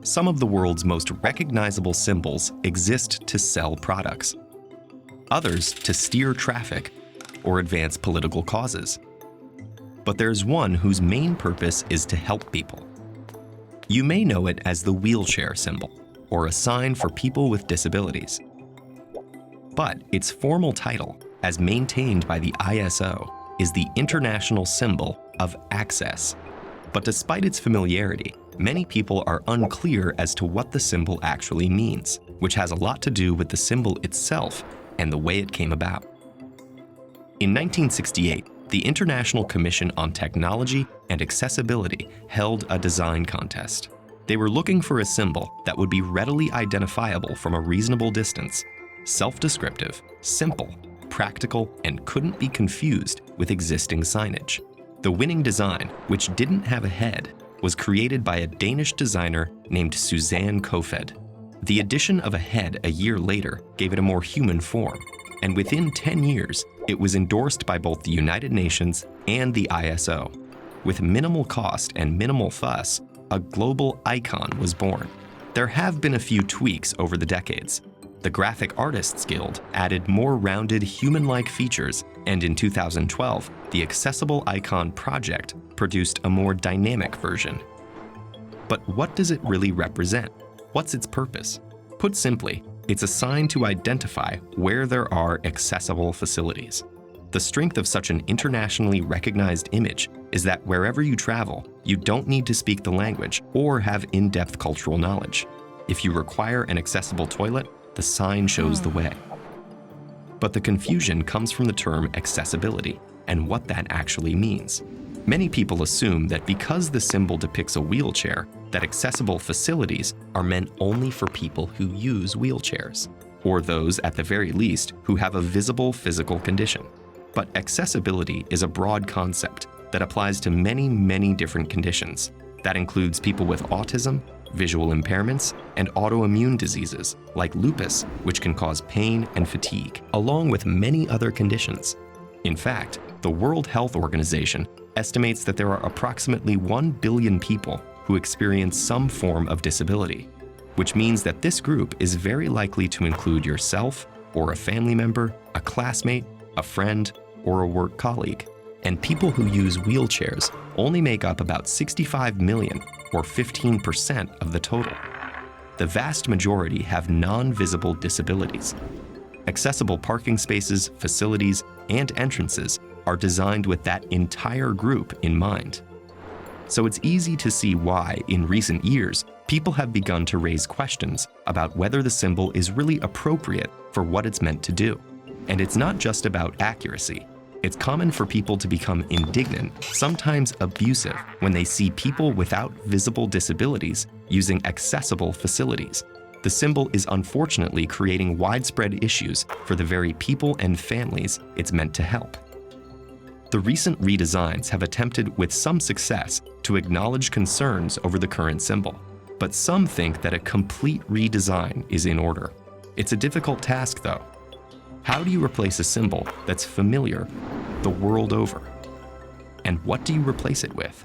some of the world's most recognizable symbols exist to sell products, others to steer traffic or advance political causes. But there's one whose main purpose is to help people. You may know it as the wheelchair symbol, or a sign for people with disabilities. But its formal title, as maintained by the ISO, is the International Symbol of Access. But despite its familiarity, many people are unclear as to what the symbol actually means, which has a lot to do with the symbol itself and the way it came about. In 1968, the International Commission on Technology and Accessibility held a design contest. They were looking for a symbol that would be readily identifiable from a reasonable distance, self-descriptive, simple, practical, and couldn't be confused with existing signage. The winning design, which didn't have a head, was created by a Danish designer named Suzanne Kofed. The addition of a head a year later gave it a more human form, and within 10 years, it was endorsed by both the United Nations and the ISO. With minimal cost and minimal fuss, a global icon was born. There have been a few tweaks over the decades. The Graphic Artists Guild added more rounded human-like features, and in 2012, the Accessible Icon Project produced a more dynamic version. But what does it really represent? What's its purpose? Put simply, it's a sign to identify where there are accessible facilities. The strength of such an internationally recognized image is that wherever you travel, you don't need to speak the language or have in-depth cultural knowledge. If you require an accessible toilet, the sign shows the way. But the confusion comes from the term accessibility and what that actually means. Many people assume that because the symbol depicts a wheelchair, that accessible facilities are meant only for people who use wheelchairs, or those, at the very least, who have a visible physical condition. But accessibility is a broad concept that applies to many, many different conditions. That includes people with autism, visual impairments, and autoimmune diseases like lupus, which can cause pain and fatigue, along with many other conditions. In fact, the World Health Organization estimates that there are approximately 1 billion people who experience some form of disability, which means that this group is very likely to include yourself or a family member, a classmate, a friend, or a work colleague. And people who use wheelchairs only make up about 65 million, or 15% of the total. The vast majority have non-visible disabilities. Accessible parking spaces, facilities, and entrances are designed with that entire group in mind. So it's easy to see why, in recent years, people have begun to raise questions about whether the symbol is really appropriate for what it's meant to do. And it's not just about accuracy. It's common for people to become indignant, sometimes abusive, when they see people without visible disabilities using accessible facilities. The symbol is unfortunately creating widespread issues for the very people and families it's meant to help. The recent redesigns have attempted with some success to acknowledge concerns over the current symbol, but some think that a complete redesign is in order. It's a difficult task, though. How do you replace a symbol that's familiar the world over? And what do you replace it with?